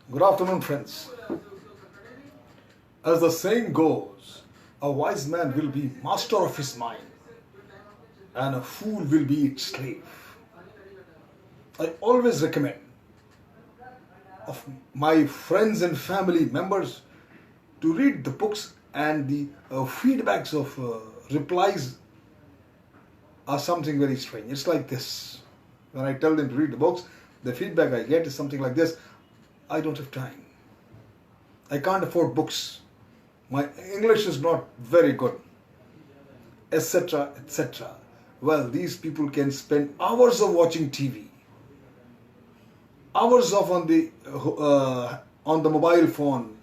Good afternoon, friends. As the saying goes, a wise man will be master of his mind, and a fool will be its slave. I always recommend of my friends and family members to read the books, and the feedbacks of replies are something very strange. It's like this. When I tell them to read the books, the feedback I get is something like this: I don't have time. I can't afford books. My English is not very good, etc., etc. Well, these people can spend hours of watching TV, hours of on the mobile phone,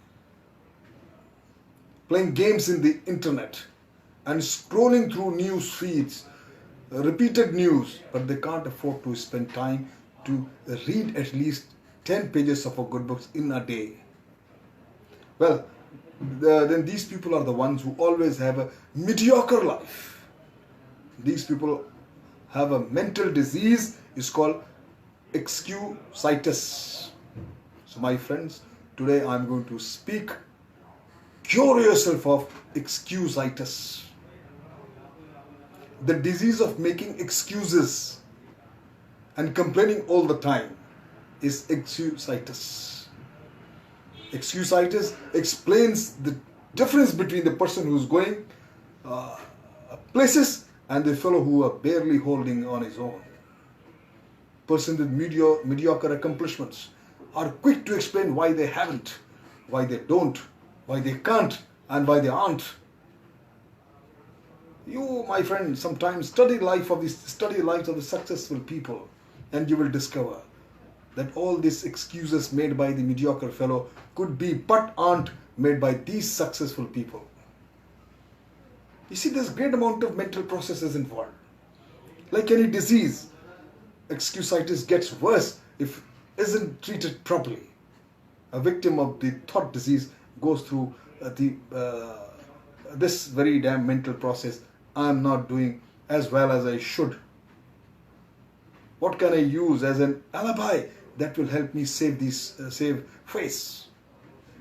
playing games in the internet, and scrolling through news feeds, repeated news, but they can't afford to spend time to read at least 10 pages of a good books in a day. Well, then these people are the ones who always have a mediocre life. These people have a mental disease. It's called Excusitis. So my friends, today I'm going to speak. Cure yourself of Excusitis. The disease of making excuses and complaining all the time is Excusitis. Excusitis explains the difference between the person who's going places and the fellow who are barely holding on his own. Person with mediocre accomplishments are quick to explain why they haven't, why they don't, why they can't, and why they aren't. You, my friend, sometimes study the lives of the successful people, and you will discover that all these excuses made by the mediocre fellow could be but aren't made by these successful people. You see, there's great amount of mental processes involved. Like any disease, excusitis gets worse if isn't treated properly. A victim of the thought disease goes through this very damn mental process. I'm not doing as well as I should. What can I use as an alibi that will help me save face?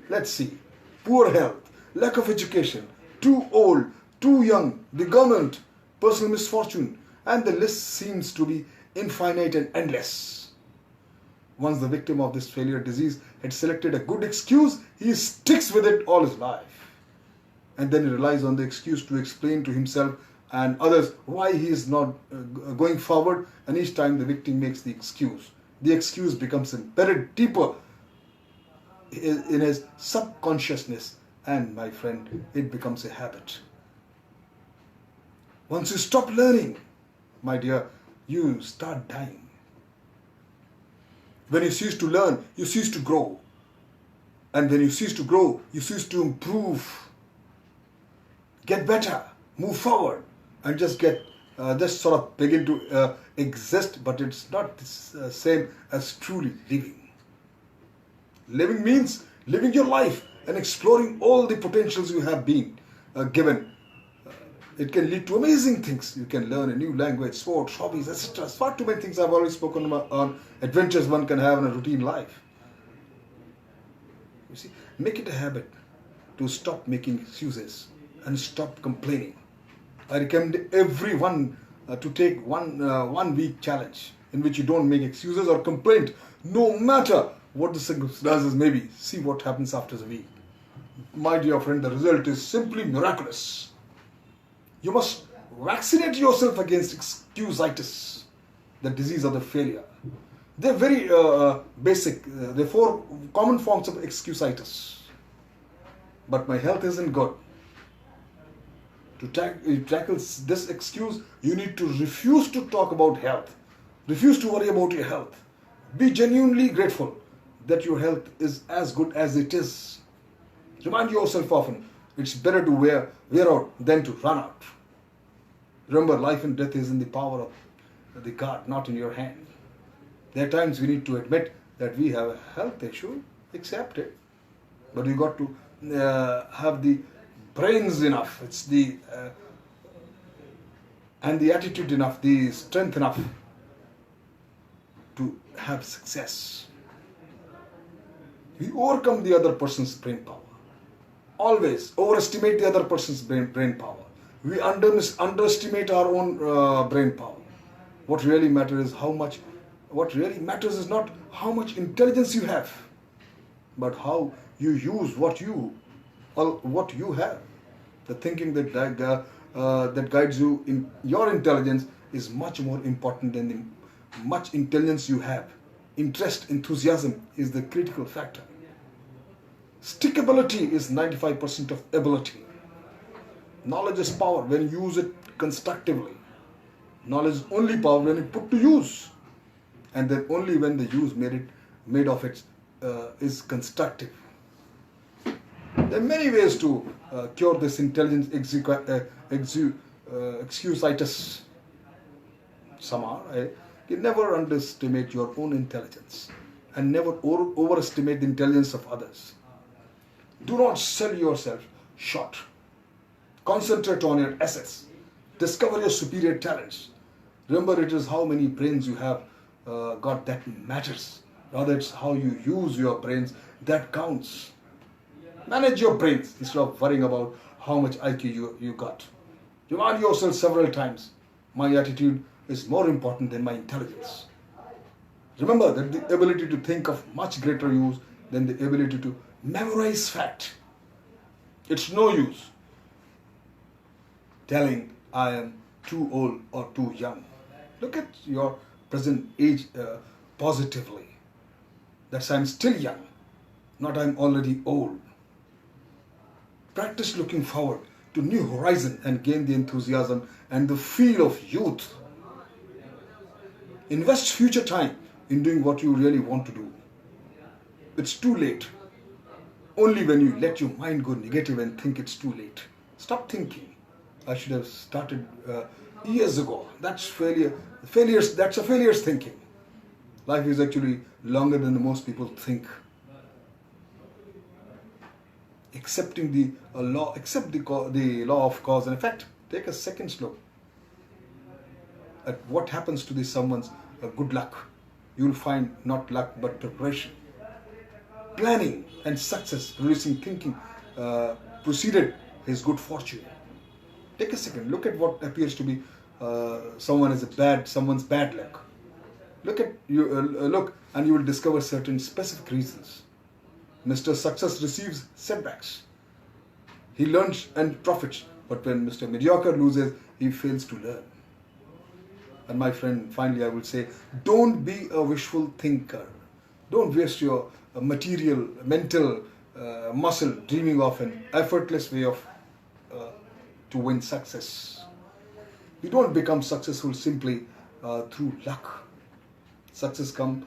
Let's see. Poor health, lack of education, too old, too young, the government, personal misfortune, and the list seems to be infinite and endless. Once the victim of this failure disease had selected a good excuse, he sticks with it all his life. And then he relies on the excuse to explain to himself and others why he is not going forward, and each time the victim makes the excuse becomes embedded deeper in his subconsciousness, and my friend, it becomes a habit. Once you stop learning, my dear, you start dying. When you cease to learn, you cease to grow. And when you cease to grow, you cease to improve, get better, move forward, and just sort of begin to exist, but it's not the same as truly living. Living means living your life and exploring all the potentials you have been given. It can lead to amazing things. You can learn a new language, sports, hobbies, etc. Far too many things I've already spoken about on adventures one can have in a routine life. You see, make it a habit to stop making excuses and stop complaining. I recommend everyone to take one week challenge in which you don't make excuses or complaint, no matter what the circumstances may be. See what happens after the week. My dear friend, the result is simply miraculous. You must vaccinate yourself against excusitis, the disease of the failure. They're very basic. There are 4 common forms of excusitis. But my health isn't good. To tackle this excuse, you need to refuse to talk about health. Refuse to worry about your health. Be genuinely grateful that your health is as good as it is. Remind yourself often, it's better to wear out than to run out. Remember, life and death is in the power of the God, not in your hand. There are times we need to admit that we have a health issue, accept it. But you got to have the brains enough, and the attitude enough, the strength enough to have success. We overcome the other person's brain power. Always overestimate the other person's brain power. We underestimate our own brain power. What really matters is what really matters is not how much intelligence you have, but how you use what you have. The thinking that guides you in your intelligence is much more important than the much intelligence you have. Interest, enthusiasm is the critical factor. Stickability is 95% of ability. Knowledge is power when you use it constructively. Knowledge is only power when it's put to use, and then only when the use made of it is constructive. There are many ways to cure this intelligence excusitis. You never underestimate your own intelligence and never overestimate the intelligence of others. Do not sell yourself short. Concentrate on your assets. Discover your superior talents. Remember, it is how many brains you have got that matters. Rather, it's how you use your brains that counts. Manage your brains instead of worrying about how much IQ you got. Remind yourself several times, my attitude is more important than my intelligence. Remember that the ability to think of much greater use than the ability to memorize fact. It's no use telling I am too old or too young. Look at your present age positively. That's I'm still young, not I'm already old. Practice looking forward to new horizon and gain the enthusiasm and the feel of youth. Invest future time in doing what you really want to do. It's too late. Only when you let your mind go negative and think it's too late. Stop thinking. I should have started years ago. That's failure. That's a failure's thinking. Life is actually longer than most people think. Accepting the law, accept the law of cause and effect. Take a second look at what happens to someone's good luck. You will find not luck but preparation. Planning and success, producing thinking, preceded his good fortune. Take a second. Look at what appears to be someone's bad luck. Look and you will discover certain specific reasons. Mr. Success receives setbacks. He learns and profits, but when Mr. Mediocre loses, he fails to learn. And my friend, finally I will say, don't be a wishful thinker. Don't waste your mental muscle dreaming of an effortless way to win success. You don't become successful simply through luck. Success comes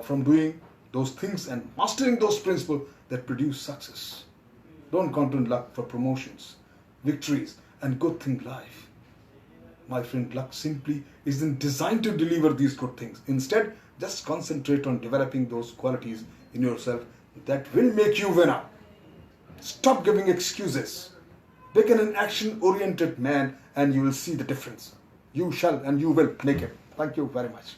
from doing those things and mastering those principles that produce success. Don't count on luck for promotions, victories, and good thing life. My friend, luck simply isn't designed to deliver these good things. Instead, just concentrate on developing those qualities in yourself that will make you winner. Stop giving excuses. Become an action-oriented man and you will see the difference. You shall and you will make it. Thank you very much.